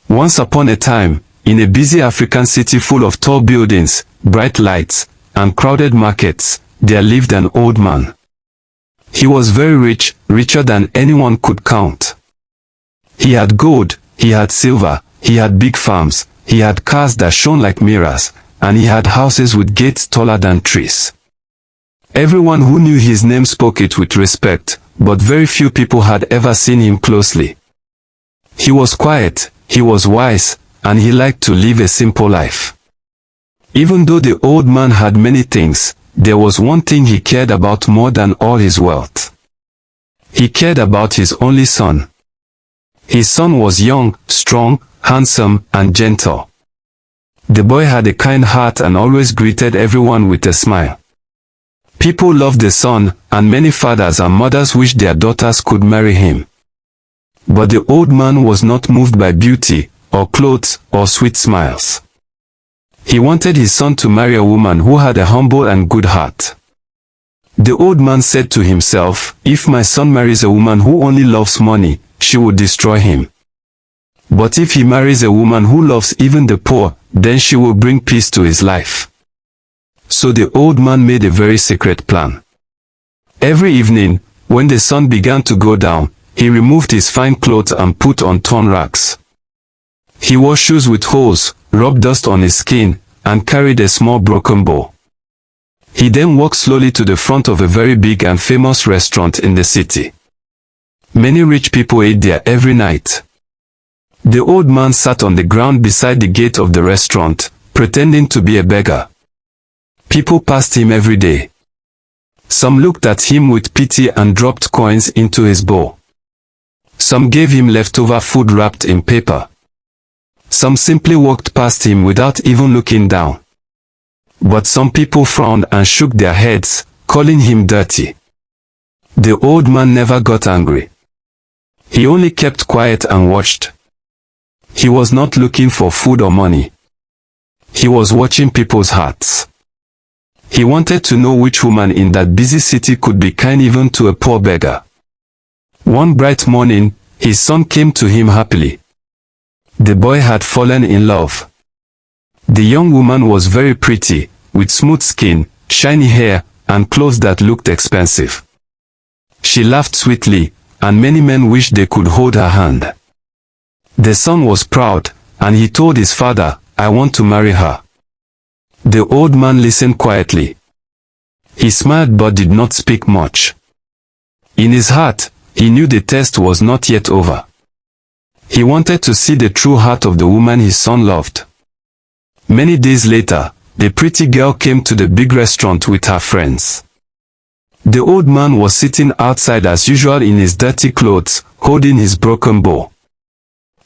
Once upon a time, in a busy African city full of tall buildings, bright lights, and crowded markets, there lived an old man. He was very rich, richer than anyone could count. He had gold, he had silver, he had big farms, he had cars that shone like mirrors, and he had houses with gates taller than trees. Everyone who knew his name spoke it with respect, but very few people had ever seen him closely. He was quiet, he was wise, and he liked to live a simple life. Even though the old man had many things, there was one thing he cared about more than all his wealth. He cared about his only son. His son was young, strong, handsome, and gentle. The boy had a kind heart and always greeted everyone with a smile. People loved the son, and many fathers and mothers wished their daughters could marry him. But the old man was not moved by beauty, or clothes, or sweet smiles. He wanted his son to marry a woman who had a humble and good heart. The old man said to himself, "If my son marries a woman who only loves money, she will destroy him. But if he marries a woman who loves even the poor, then she will bring peace to his life." So the old man made a very secret plan. Every evening, when the sun began to go down, he removed his fine clothes and put on torn rags. He wore shoes with holes, rubbed dust on his skin, and carried a small broken bow. He then walked slowly to the front of a very big and famous restaurant in the city. Many rich people ate there every night. The old man sat on the ground beside the gate of the restaurant, pretending to be a beggar. People passed him every day. Some looked at him with pity and dropped coins into his bowl. Some gave him leftover food wrapped in paper. Some simply walked past him without even looking down. But some people frowned and shook their heads, calling him dirty. The old man never got angry. He only kept quiet and watched. He was not looking for food or money. He was watching people's hearts. He wanted to know which woman in that busy city could be kind even to a poor beggar. One bright morning, his son came to him happily. The boy had fallen in love. The young woman was very pretty, with smooth skin, shiny hair, and clothes that looked expensive. She laughed sweetly, and many men wished they could hold her hand. The son was proud, and he told his father, "I want to marry her." The old man listened quietly. He smiled but did not speak much. In his heart, he knew the test was not yet over. He wanted to see the true heart of the woman his son loved. Many days later, the pretty girl came to the big restaurant with her friends. The old man was sitting outside as usual in his dirty clothes, holding his broken bow.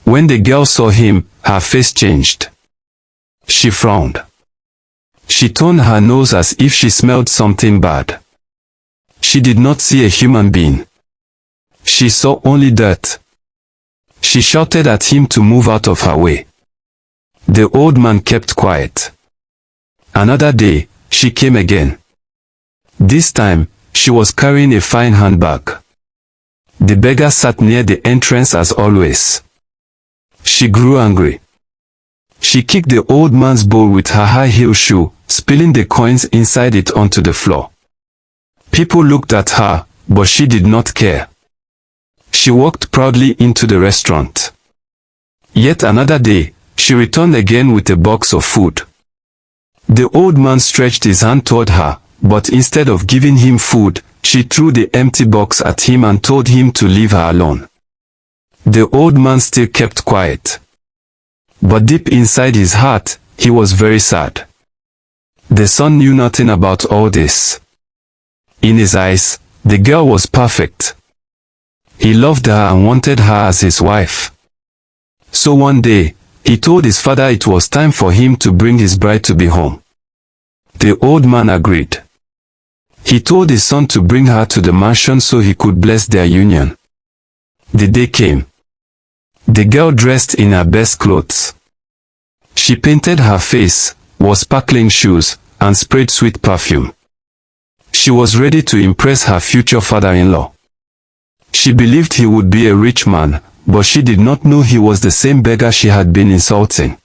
When the girl saw him, her face changed. She frowned. She turned her nose as if she smelled something bad. She did not see a human being. She saw only dirt. She shouted at him to move out of her way. The old man kept quiet. Another day, she came again. This time, she was carrying a fine handbag. The beggar sat near the entrance as always. She grew angry. She kicked the old man's bowl with her high-heel shoe, spilling the coins inside it onto the floor. People looked at her, but she did not care. She walked proudly into the restaurant. Yet another day, she returned again with a box of food. The old man stretched his hand toward her, but instead of giving him food, she threw the empty box at him and told him to leave her alone. The old man still kept quiet. But deep inside his heart, he was very sad. The son knew nothing about all this. In his eyes, the girl was perfect. He loved her and wanted her as his wife. So one day, he told his father it was time for him to bring his bride-to-be home. The old man agreed. He told his son to bring her to the mansion so he could bless their union. The day came. The girl dressed in her best clothes. She painted her face, wore sparkling shoes, and sprayed sweet perfume. She was ready to impress her future father-in-law. She believed he would be a rich man, but she did not know he was the same beggar she had been insulting.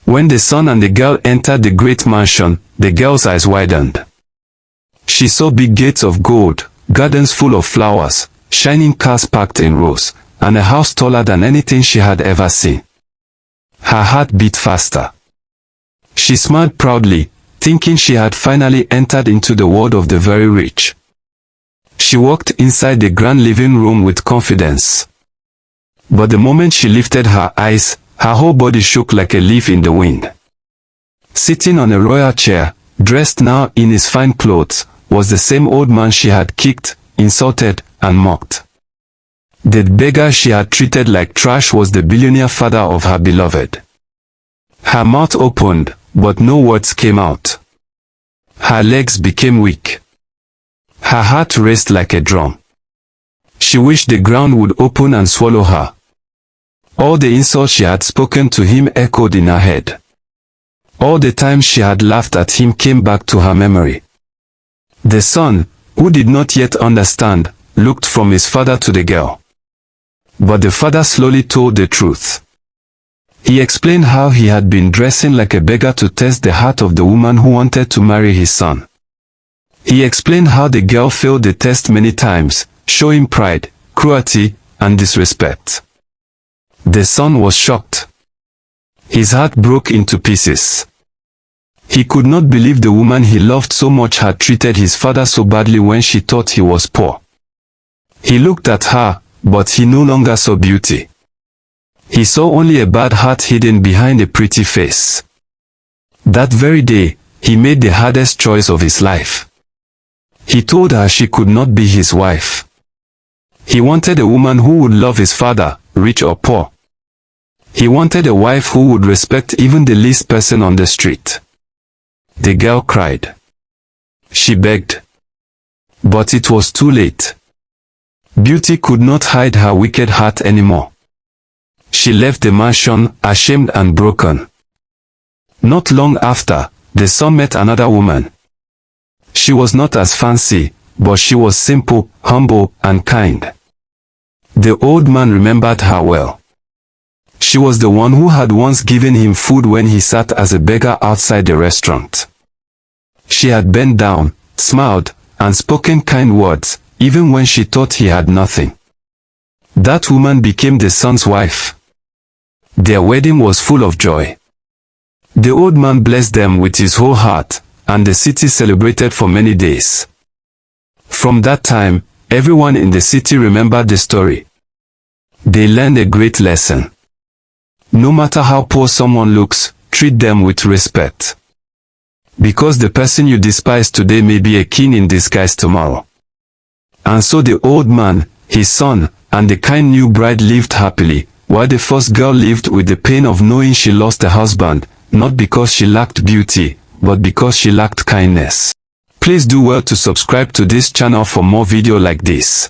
When the son and the girl entered the great mansion, the girl's eyes widened. She saw big gates of gold, gardens full of flowers, shining cars parked in rows, and a house taller than anything she had ever seen. Her heart beat faster. She smiled proudly, thinking she had finally entered into the world of the very rich. She walked inside the grand living room with confidence. But the moment she lifted her eyes, her whole body shook like a leaf in the wind. Sitting on a royal chair, dressed now in his fine clothes, was the same old man she had kicked, insulted, and mocked. The beggar she had treated like trash was the billionaire father of her beloved. Her mouth opened, but no words came out. Her legs became weak. Her heart raced like a drum. She wished the ground would open and swallow her. All the insults she had spoken to him echoed in her head. All the times she had laughed at him came back to her memory. The son, who did not yet understand, looked from his father to the girl. But the father slowly told the truth. He explained how he had been dressing like a beggar to test the heart of the woman who wanted to marry his son. He explained how the girl failed the test many times, showing pride, cruelty, and disrespect. The son was shocked. His heart broke into pieces. He could not believe the woman he loved so much had treated his father so badly when she thought he was poor. He looked at her, but he no longer saw beauty. He saw only a bad heart hidden behind a pretty face. That very day, he made the hardest choice of his life. He told her she could not be his wife. He wanted a woman who would love his father, rich or poor. He wanted a wife who would respect even the least person on the street. The girl cried. She begged. But it was too late. Beauty could not hide her wicked heart anymore. She left the mansion, ashamed and broken. Not long after, the son met another woman. She was not as fancy, but she was simple, humble, and kind. The old man remembered her well. She was the one who had once given him food when he sat as a beggar outside the restaurant. She had bent down, smiled, and spoken kind words, even when she thought he had nothing. That woman became the son's wife. Their wedding was full of joy. The old man blessed them with his whole heart, and the city celebrated for many days. From that time, everyone in the city remembered the story. They learned a great lesson. No matter how poor someone looks, treat them with respect. Because the person you despise today may be a king in disguise tomorrow. And so the old man, his son, and the kind new bride lived happily, while the first girl lived with the pain of knowing she lost a husband, not because she lacked beauty, but because she lacked kindness. Please do well to subscribe to this channel for more videos like this.